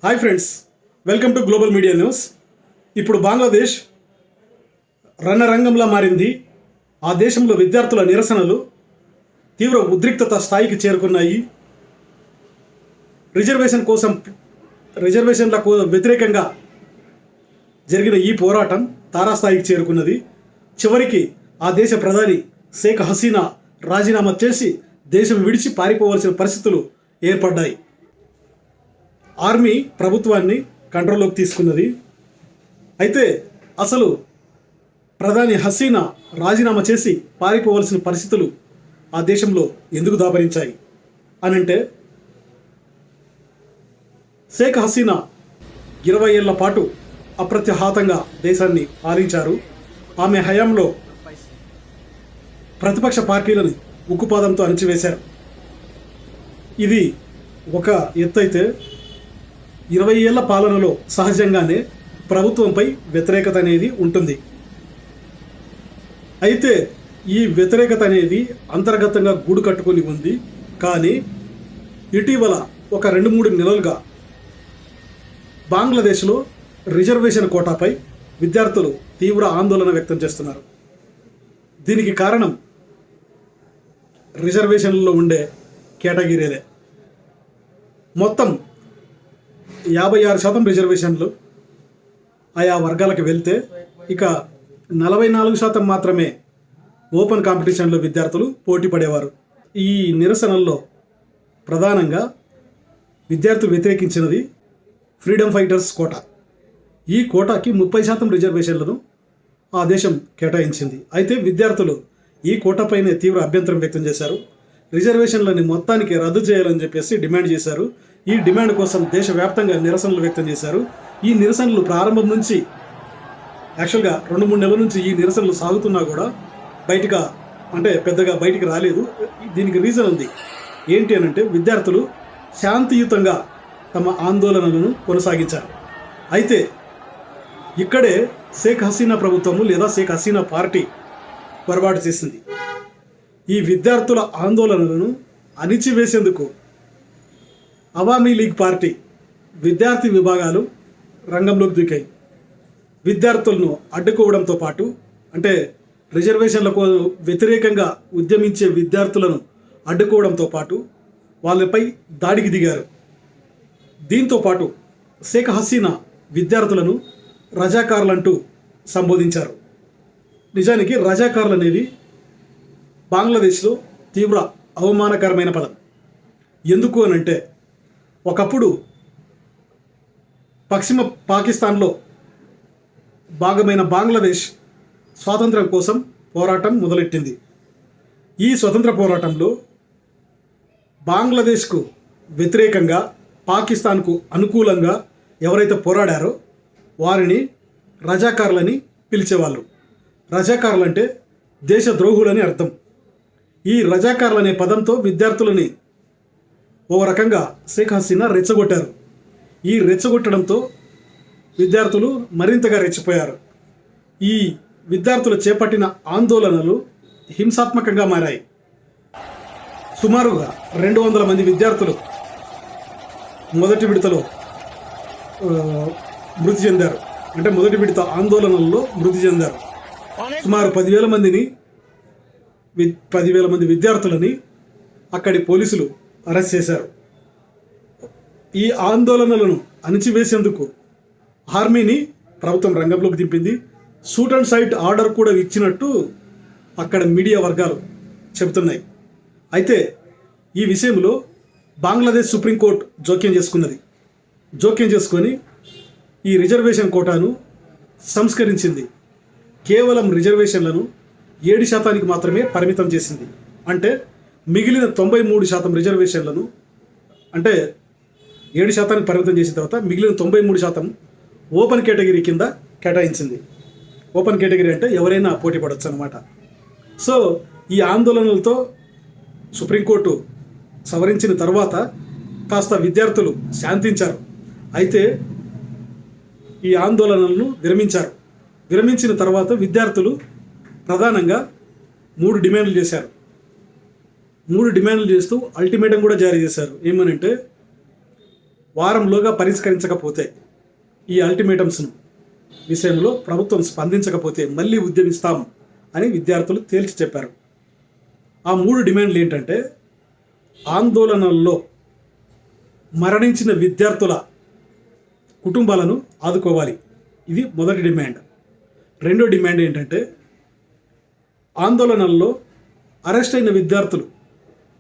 Hi friends, welcome to global media news. ఇప్పుడు బంగ్లాదేశ్ రణరంగంలా మారింది. ఆ దేశంలో విద్యార్థుల నిరసనలు తీవ్ర ఉద్రిక్తత స్థాయికి చేరుకున్నాయి. రిజర్వేషన్లకు వ్యతిరేకంగా జరిగిన ఈ పోరాటం తారాస్థాయికి చేరుకున్నది. చివరికి ఆ దేశ ప్రధాని షేక్ హసీనా రాజీనామా చేసి దేశం విడిచి పారిపోవలసిన పరిస్థితులు ఏర్పడ్డాయి. ఆర్మీ ప్రభుత్వాన్ని కంట్రోల్లోకి తీసుకున్నది. అయితే అసలు ప్రధాని హసీనా రాజీనామా చేసి పారిపోవలసిన పరిస్థితులు ఆ దేశంలో ఎందుకు దాపరించాయి అనంటే, షేక్ హసీనా 20 ఏళ్ల పాటు అప్రతిహాతంగా దేశాన్ని పాలించారు. ఆమె హయాంలో ప్రతిపక్ష పార్టీలను ఉక్కుపాదంతో అణిచివేశారు. ఇది ఒక ఎత్తు అయితే, 20 ఏళ్ల పాలనలో సహజంగానే ప్రభుత్వంపై వ్యతిరేకత అనేది ఉంటుంది. అయితే ఈ వ్యతిరేకత అనేది అంతర్గతంగా గూడు కట్టుకొని ఉంది. కానీ ఇటీవల ఒక 2-3 నెలలుగా బంగ్లాదేశ్లో రిజర్వేషన్ కోటాపై విద్యార్థులు తీవ్ర ఆందోళన వ్యక్తం చేస్తున్నారు. దీనికి కారణం రిజర్వేషన్లలో ఉండే కేటగిరీలే. మొత్తం 56% రిజర్వేషన్లు ఆయా వర్గాలకు వెళ్తే, ఇక 44% మాత్రమే ఓపెన్ కాంపిటీషన్లో విద్యార్థులు పోటీ పడేవారు. ఈ నిరసనల్లో ప్రధానంగా విద్యార్థులు వ్యతిరేకించినది ఫ్రీడమ్ ఫైటర్స్ కోటా. ఈ కోటాకి 30% రిజర్వేషన్లను ఆ దేశం కేటాయించింది. అయితే విద్యార్థులు ఈ కోటాపైనే తీవ్ర అభ్యంతరం వ్యక్తం చేశారు. రిజర్వేషన్లని మొత్తానికి రద్దు చేయాలని చెప్పేసి డిమాండ్ చేశారు. ఈ డిమాండ్ కోసం దేశవ్యాప్తంగా నిరసనలు వ్యక్తం చేశారు. ఈ నిరసనలు ప్రారంభం నుంచి యాక్చువల్గా 2-3 నెలల నుంచి ఈ నిరసనలు సాగుతున్నా కూడా పెద్దగా బయటికి రాలేదు. దీనికి రీజన్ ఉంది. ఏంటి అనంటే, విద్యార్థులు శాంతియుతంగా తమ ఆందోళనలను కొనసాగించారు. అయితే ఇక్కడే షేక్ హసీనా ప్రభుత్వము లేదా షేక్ హసీనా పార్టీ పొరపాటు చేసింది. ఈ విద్యార్థుల ఆందోళనలను అణిచివేసేందుకు అవామీ లీగ్ పార్టీ విద్యార్థి విభాగాలు రంగంలోకి దిగాయి. విద్యార్థులను అడ్డుకోవడంతో పాటు, రిజర్వేషన్లకు వ్యతిరేకంగా ఉద్యమించే విద్యార్థులను అడ్డుకోవడంతో పాటు వాళ్ళపై దాడికి దిగారు. దీంతో పాటు షేక్ హసీనా విద్యార్థులను రజాకార్లంటూ సంబోధించారు. నిజానికి రజాకార్లు అనేవి బంగ్లాదేశ్లో తీవ్ర అవమానకరమైన పదం. ఎందుకు అనంటే, ఒకప్పుడు పశ్చిమ పాకిస్తాన్లో భాగమైన బంగ్లాదేశ్ స్వాతంత్రం కోసం పోరాటం మొదలెట్టింది. ఈ స్వతంత్ర పోరాటంలో బంగ్లాదేశ్కు వ్యతిరేకంగా, పాకిస్తాన్కు అనుకూలంగా ఎవరైతే పోరాడారో వారిని రజాకార్లని పిలిచేవాళ్ళు. రజాకార్లు అంటే దేశద్రోహులని అర్థం. ఈ రజాకార్లు అనే పదంతో విద్యార్థులని ఓ రకంగా షేక్ హసీనా రెచ్చగొట్టారు. ఈ రెచ్చగొట్టడంతో విద్యార్థులు మరింతగా రెచ్చిపోయారు. ఈ విద్యార్థులు చేపట్టిన ఆందోళనలు హింసాత్మకంగా మారాయి. సుమారుగా 200 మంది విద్యార్థులు మొదటి విడతలో మృతి చెందారు. మొదటి విడత ఆందోళనల్లో మృతి చెందారు. సుమారు 10,000 మంది విద్యార్థులని అక్కడి పోలీసులు అరెస్ట్ చేశారు. ఈ ఆందోళనలను అణిచివేసేందుకు ఆర్మీని ప్రభుత్వం రంగంలోకి దింపింది. షూట్ అండ్ సైట్ ఆర్డర్ కూడా ఇచ్చినట్టు అక్కడ మీడియా వర్గాలు చెబుతున్నాయి. అయితే ఈ విషయంలో బంగ్లాదేశ్ సుప్రీంకోర్టు జోక్యం చేసుకొని ఈ రిజర్వేషన్ కోటాను సంస్కరించింది. కేవలం రిజర్వేషన్లను 7% మాత్రమే పరిమితం చేసింది. మిగిలిన 93% రిజర్వేషన్లను 7% పరిమితం చేసిన తర్వాత మిగిలిన 93% ఓపెన్ కేటగిరీ కింద కేటాయించింది. ఓపెన్ కేటగిరీ అంటే ఎవరైనా పోటీ పడవచ్చు అన్నమాట. సో ఈ ఆందోళనలతో సుప్రీంకోర్టు సవరించిన తర్వాత కాస్త విద్యార్థులు శాంతించారు. అయితే ఈ ఆందోళనలను విరమించిన తర్వాత విద్యార్థులు ప్రధానంగా 3 డిమాండ్లు చేశారు. 3 డిమాండ్లు చేస్తూ అల్టిమేటం కూడా జారీ చేశారు. ఏమనంటే, వారంలోగా పరిష్కరించకపోతే ఈ అల్టిమేటమ్స్ను విషయంలో ప్రభుత్వం స్పందించకపోతే మళ్ళీ ఉద్యమిస్తాం అని విద్యార్థులు తేల్చి చెప్పారు. ఆ 3 డిమాండ్లు ఏంటంటే, ఆందోళనల్లో మరణించిన విద్యార్థుల కుటుంబాలను ఆదుకోవాలి, ఇది మొదటి డిమాండ్. రెండో డిమాండ్ ఏంటంటే, ఆందోళనల్లో అరెస్ట్ అయిన విద్యార్థులు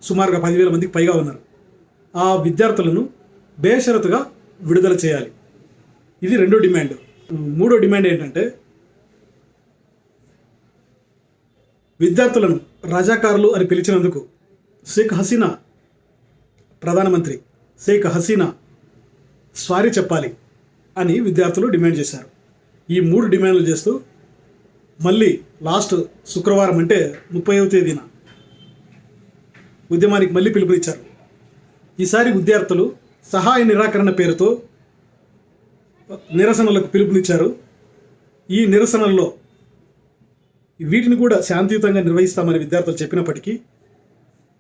సుమారుగా 10,000 మందికి పైగా ఉన్నారు. ఆ విద్యార్థులను బేషరతుగా విడుదల చేయాలి, ఇది రెండో డిమాండ్. మూడో డిమాండ్ ఏంటంటే, విద్యార్థులను రజాకారులు అని పిలిచినందుకు షేక్ హసీనా, ప్రధానమంత్రి షేక్ హసీనా సారీ చెప్పాలి అని విద్యార్థులు డిమాండ్ చేశారు. ఈ 3 డిమాండ్లు చేస్తూ మళ్ళీ లాస్ట్ శుక్రవారం అంటే 30వ తేదీన ఉద్యమానికి మళ్ళీ పిలుపునిచ్చారు. ఈసారి విద్యార్థులు సహాయ నిరాకరణ పేరుతో నిరసనలకు పిలుపునిచ్చారు. ఈ నిరసనల్లో వీటిని కూడా శాంతియుతంగా నిర్వహిస్తామని విద్యార్థులు చెప్పినప్పటికీ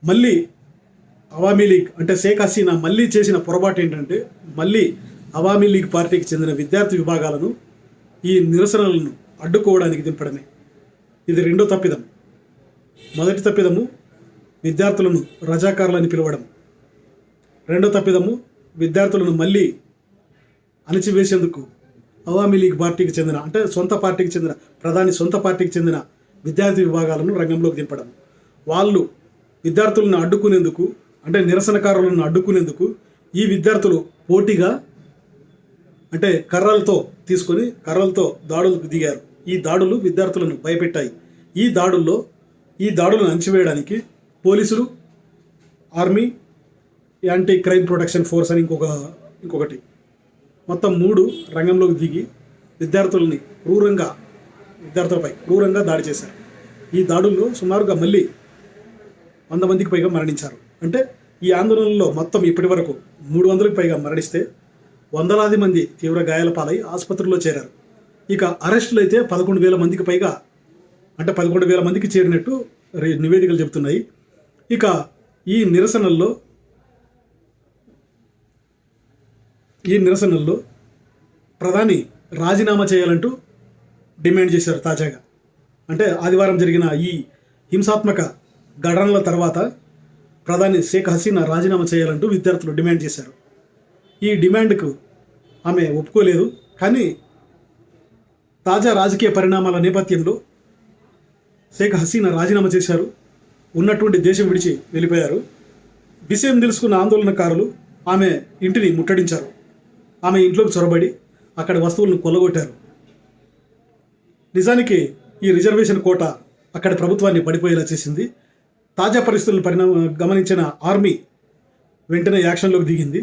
మళ్ళీ అవామీ లీగ్ అంటే షేక్ హసీనా మళ్ళీ చేసిన పొరపాటు ఏంటంటే, మళ్ళీ అవామీ లీగ్ పార్టీకి చెందిన విద్యార్థి విభాగాలను ఈ నిరసనలను అడ్డుకోవడానికి దింపడమే. ఇది రెండో తప్పిదం. మొదటి తప్పిదము విద్యార్థులను రజాకారులని పిలవడం. రెండో తప్పిదము విద్యార్థులను మళ్ళీ అణచివేసేందుకు అవామీ లీగ్ పార్టీకి చెందిన అంటే సొంత పార్టీకి చెందిన ప్రధాని సొంత పార్టీకి చెందిన విద్యార్థి విభాగాలను రంగంలోకి దింపడం. వాళ్ళు విద్యార్థులను అడ్డుకునేందుకు అంటే నిరసనకారులను అడ్డుకునేందుకు ఈ విద్యార్థులు పోటీగా అంటే కర్రలతో దాడులకు దిగారు. ఈ దాడులు విద్యార్థులను భయపెట్టాయి. ఈ దాడులను అణచివేయడానికి పోలీసులు, army, anti crime protection force అని ఇంకొకటి మొత్తం 3 రంగంలోకి దిగి విద్యార్థులపై క్రూరంగా దాడి చేశారు. ఈ దాడుల్లో సుమారుగా మళ్ళీ 100 మందికి పైగా మరణించారు. అంటే ఈ ఆందోళనలో మొత్తం ఇప్పటి వరకు 300కి పైగా మరణిస్తే వందలాది మంది తీవ్ర గాయాల పాలై ఆసుపత్రిలో చేరారు. ఇక అరెస్టులు అయితే 11,000 మందికి పైగా అంటే 11,000 మందికి చేరినట్టు నివేదికలు చెబుతున్నాయి. ఇక ఈ నిరసనల్లో ప్రధాని రాజీనామా చేయాలంటూ డిమాండ్ చేశారు తాజాగా. అంటే ఆదివారం జరిగిన ఈ హింసాత్మక ఘటనల తర్వాత ప్రధాని షేక్ హసీనా రాజీనామా చేయాలంటూ విద్యార్థులు డిమాండ్ చేశారు. ఈ డిమాండ్కు ఆమె ఒప్పుకోలేదు. కానీ తాజా రాజకీయ పరిణామాల నేపథ్యంలో షేక్ హసీనా రాజీనామా చేశారు. ఉన్నటువంటి దేశం విడిచి వెళ్ళిపోయారు. విషయం తెలుసుకున్న ఆందోళనకారులు ఆమె ఇంటిని ముట్టడించారు. ఆమె ఇంట్లోకి చొరబడి అక్కడ వస్తువులను కొల్లగొట్టారు. నిజానికి ఈ రిజర్వేషన్ కోట అక్కడ ప్రభుత్వాన్ని పడిపోయేలా చేసింది. తాజా పరిస్థితులను గమనించిన ఆర్మీ వెంటనే యాక్షన్లోకి దిగింది.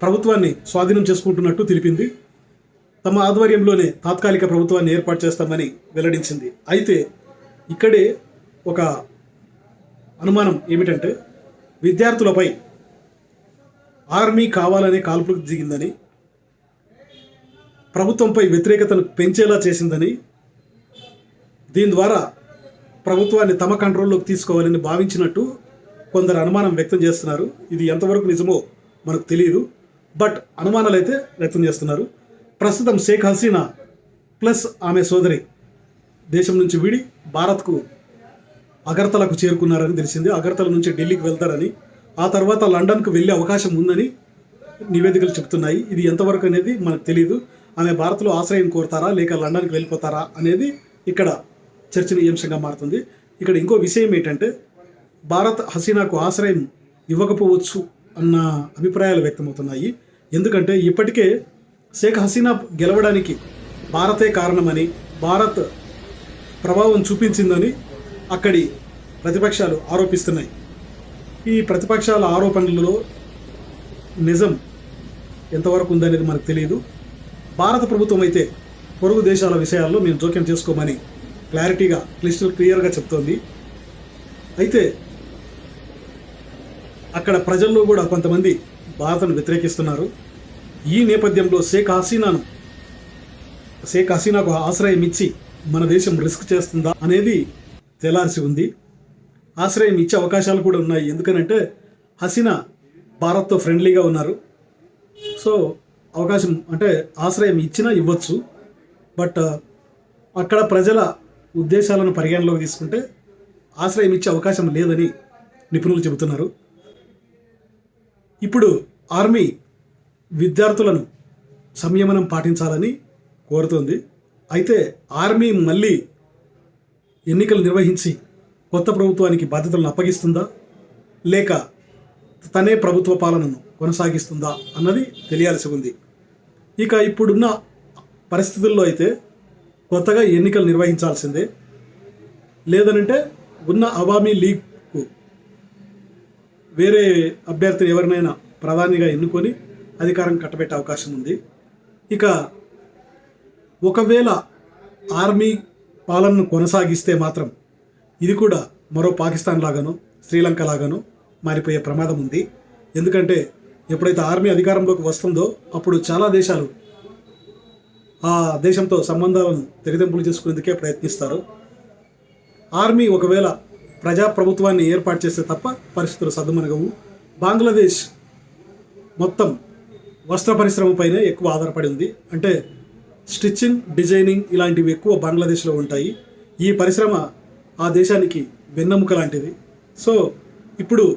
ప్రభుత్వాన్ని స్వాధీనం చేసుకుంటున్నట్టు తెలిపింది. తమ ఆధ్వర్యంలోనే తాత్కాలిక ప్రభుత్వాన్ని ఏర్పాటు చేస్తామని వెల్లడించింది. అయితే ఇక్కడే ఒక అనుమానం ఏమిటంటే, విద్యార్థులపై ఆర్మీ కావాలనే కాల్పులకు దిగిందని, ప్రభుత్వంపై వ్యతిరేకతను పెంచేలా చేసిందని, దీని ద్వారా ప్రభుత్వాన్ని తమ కంట్రోల్లోకి తీసుకోవాలని భావించినట్టు కొందరు అనుమానం వ్యక్తం చేస్తున్నారు. ఇది ఎంతవరకు నిజమో మనకు తెలియదు, బట్ అనుమానాలు అయితే వ్యక్తం చేస్తున్నారు. ప్రస్తుతం షేక్ హసీనా ప్లస్ ఆమె సోదరి దేశం నుంచి వీడి భారత్కు అగర్తలకు చేరుకున్నారని తెలిసింది. అగర్తల నుంచి ఢిల్లీకి వెళ్తారని, ఆ తర్వాత లండన్కు వెళ్ళే అవకాశం ఉందని నివేదికలు చెబుతున్నాయి. ఇది ఎంతవరకు అనేది మనకు తెలియదు. ఆమె భారత్లో ఆశ్రయం కోరుతారా లేక లండన్కి వెళ్ళిపోతారా అనేది ఇక్కడ చర్చనీయాంశంగా మారుతుంది. ఇక్కడ ఇంకో విషయం ఏంటంటే, భారత్ హసీనాకు ఆశ్రయం ఇవ్వకపోవచ్చు అన్న అభిప్రాయాలు వ్యక్తమవుతున్నాయి. ఎందుకంటే ఇప్పటికే షేక్ హసీనా గెలవడానికి భారతే కారణమని, భారత్ ప్రభావం చూపించిందని అక్కడి ప్రతిపక్షాలు ఆరోపిస్తున్నాయి. ఈ ప్రతిపక్షాల ఆరోపణలలో నిజం ఎంతవరకు ఉందనేది మనకు తెలియదు. భారత ప్రభుత్వం అయితే పొరుగు దేశాల విషయాల్లో మేము జోక్యం చేసుకోమని క్లారిటీగా క్లియర్గా చెప్తోంది. అయితే అక్కడ ప్రజల్లో కూడా కొంతమంది భారత్ను వ్యతిరేకిస్తున్నారు. ఈ నేపథ్యంలో షేక్ హసీనాకు ఆశ్రయం ఇచ్చి మన దేశం రిస్క్ చేస్తుందా అనేది తేలాల్సి ఉంది. ఆశ్రయం ఇచ్చే అవకాశాలు కూడా ఉన్నాయి. ఎందుకనంటే హసీనా భారత్తో ఫ్రెండ్లీగా ఉన్నారు. సో అవకాశం అంటే ఆశ్రయం ఇచ్చినా ఇవ్వచ్చు. బట్ అక్కడ ప్రజల ఉద్దేశాలను పరిగణలోకి తీసుకుంటే ఆశ్రయం ఇచ్చే అవకాశం లేదని నిపుణులు చెబుతున్నారు. ఇప్పుడు ఆర్మీ విద్యార్థులను సంయమనం పాటించాలని కోరుతోంది. అయితే ఆర్మీ మళ్ళీ ఎన్నికలు నిర్వహించి కొత్త ప్రభుత్వానికి బాధ్యతలను అప్పగిస్తుందా లేక తనే ప్రభుత్వ పాలనను కొనసాగిస్తుందా అన్నది తెలియాల్సి ఉంది. ఇక ఇప్పుడున్న పరిస్థితుల్లో అయితే కొత్తగా ఎన్నికలు నిర్వహించాల్సిందే. లేదనంటే ఉన్న అవామీ లీగ్కు వేరే అభ్యర్థిని ఎవరినైనా ప్రధానిగా ఎన్నుకొని అధికారం కట్టబెట్టే అవకాశం ఉంది. ఇక ఒకవేళ ఆర్మీ పాలనను కొనసాగిస్తే మాత్రం ఇది కూడా మరో పాకిస్తాన్ లాగానో శ్రీలంక లాగానో మారిపోయే ప్రమాదం ఉంది. ఎందుకంటే ఎప్పుడైతే ఆర్మీ అధికారంలోకి వస్తుందో అప్పుడు చాలా దేశాలు ఆ దేశంతో సంబంధాలను తెగదెంపులు చేసుకునేందుకే ప్రయత్నిస్తారు. ఆర్మీ ఒకవేళ ప్రజాప్రభుత్వాన్ని ఏర్పాటు చేస్తే తప్ప పరిస్థితులు సద్దుమణగవు. బంగ్లాదేశ్ మొత్తం వస్త్ర పరిశ్రమపైనే ఎక్కువ ఆధారపడి ఉంది. అంటే స్టిచ్చింగ్, డిజైనింగ్ ఇలాంటివి ఎక్కువ బంగ్లాదేశ్లో ఉంటాయి. ఈ పరిశ్రమ ఆ దేశానికి వెన్నెముక లాంటిది. సో ఇప్పుడు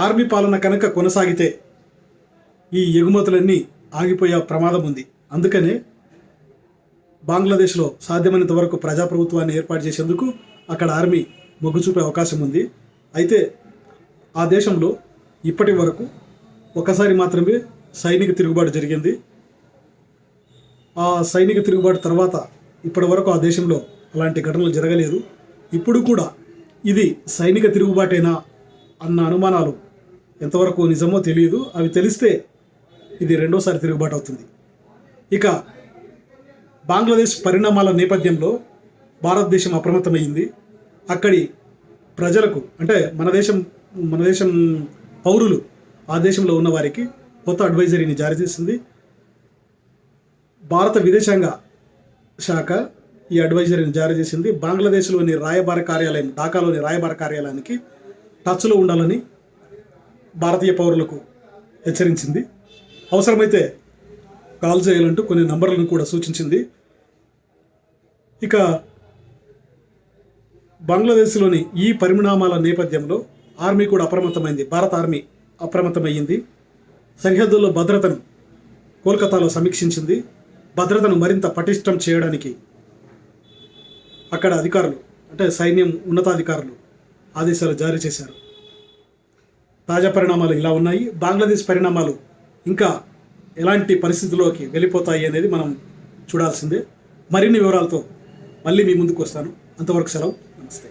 ఆర్మీ పాలన కనుక కొనసాగితే ఈ ఎగుమతులన్నీ ఆగిపోయే ప్రమాదం ఉంది. అందుకనే బంగ్లాదేశ్లో సాధ్యమైనంత వరకు ప్రజాప్రభుత్వాన్ని ఏర్పాటు చేసేందుకు అక్కడ ఆర్మీ మొగ్గు చూపే అవకాశం ఉంది. అయితే ఆ దేశంలో ఇప్పటి వరకు ఒకసారి మాత్రమే సైనిక తిరుగుబాటు జరిగింది. ఆ సైనిక తిరుగుబాటు తర్వాత ఇప్పటి వరకు ఆ దేశంలో అలాంటి ఘటనలు జరగలేదు. ఇప్పుడు కూడా ఇది సైనిక తిరుగుబాటేనా అన్న అనుమానాలు ఎంతవరకు నిజమో తెలియదు. అవి తెలిస్తే ఇది రెండోసారి తిరుగుబాటు అవుతుంది. ఇక బంగ్లాదేశ్ పరిణామాల నేపథ్యంలో భారతదేశం అప్రమత్తమైంది. అక్కడి ప్రజలకు అంటే మన దేశం పౌరులు ఆ దేశంలో ఉన్న వారికి కొత్త అడ్వైజరీని జారీ చేసింది. భారత విదేశాంగ శాఖ ఈ అడ్వైజరీని జారీ చేసింది. బంగ్లాదేశ్లోని రాయబార కార్యాలయం, ఢాకాలోని రాయబార కార్యాలయానికి టచ్లో ఉండాలని భారతీయ పౌరులకు హెచ్చరించింది. అవసరమైతే కాల్ చేయాలంటూ కొన్ని నంబర్లను కూడా సూచించింది. ఇక బంగ్లాదేశ్లోని ఈ పరిణామాల నేపథ్యంలో ఆర్మీ కూడా అప్రమత్తమైంది. భారత ఆర్మీ అప్రమత్తమయ్యింది. సరిహద్దుల్లో భద్రతను కోల్కతాలో సమీక్షించింది. భద్రతను మరింత పటిష్టం చేయడానికి అక్కడ అధికారులు అంటే సైన్యం ఉన్నతాధికారులు ఆదేశాలు జారీ చేశారు. తాజా పరిణామాలు ఇలా ఉన్నాయి. బంగ్లాదేశ్ పరిణామాలు ఇంకా ఎలాంటి పరిస్థితుల్లోకి వెళ్ళిపోతాయి అనేది మనం చూడాల్సిందే. మరిన్ని వివరాలతో మళ్ళీ మీ ముందుకు వస్తాను. అంతవరకు సెలవు. నమస్తే.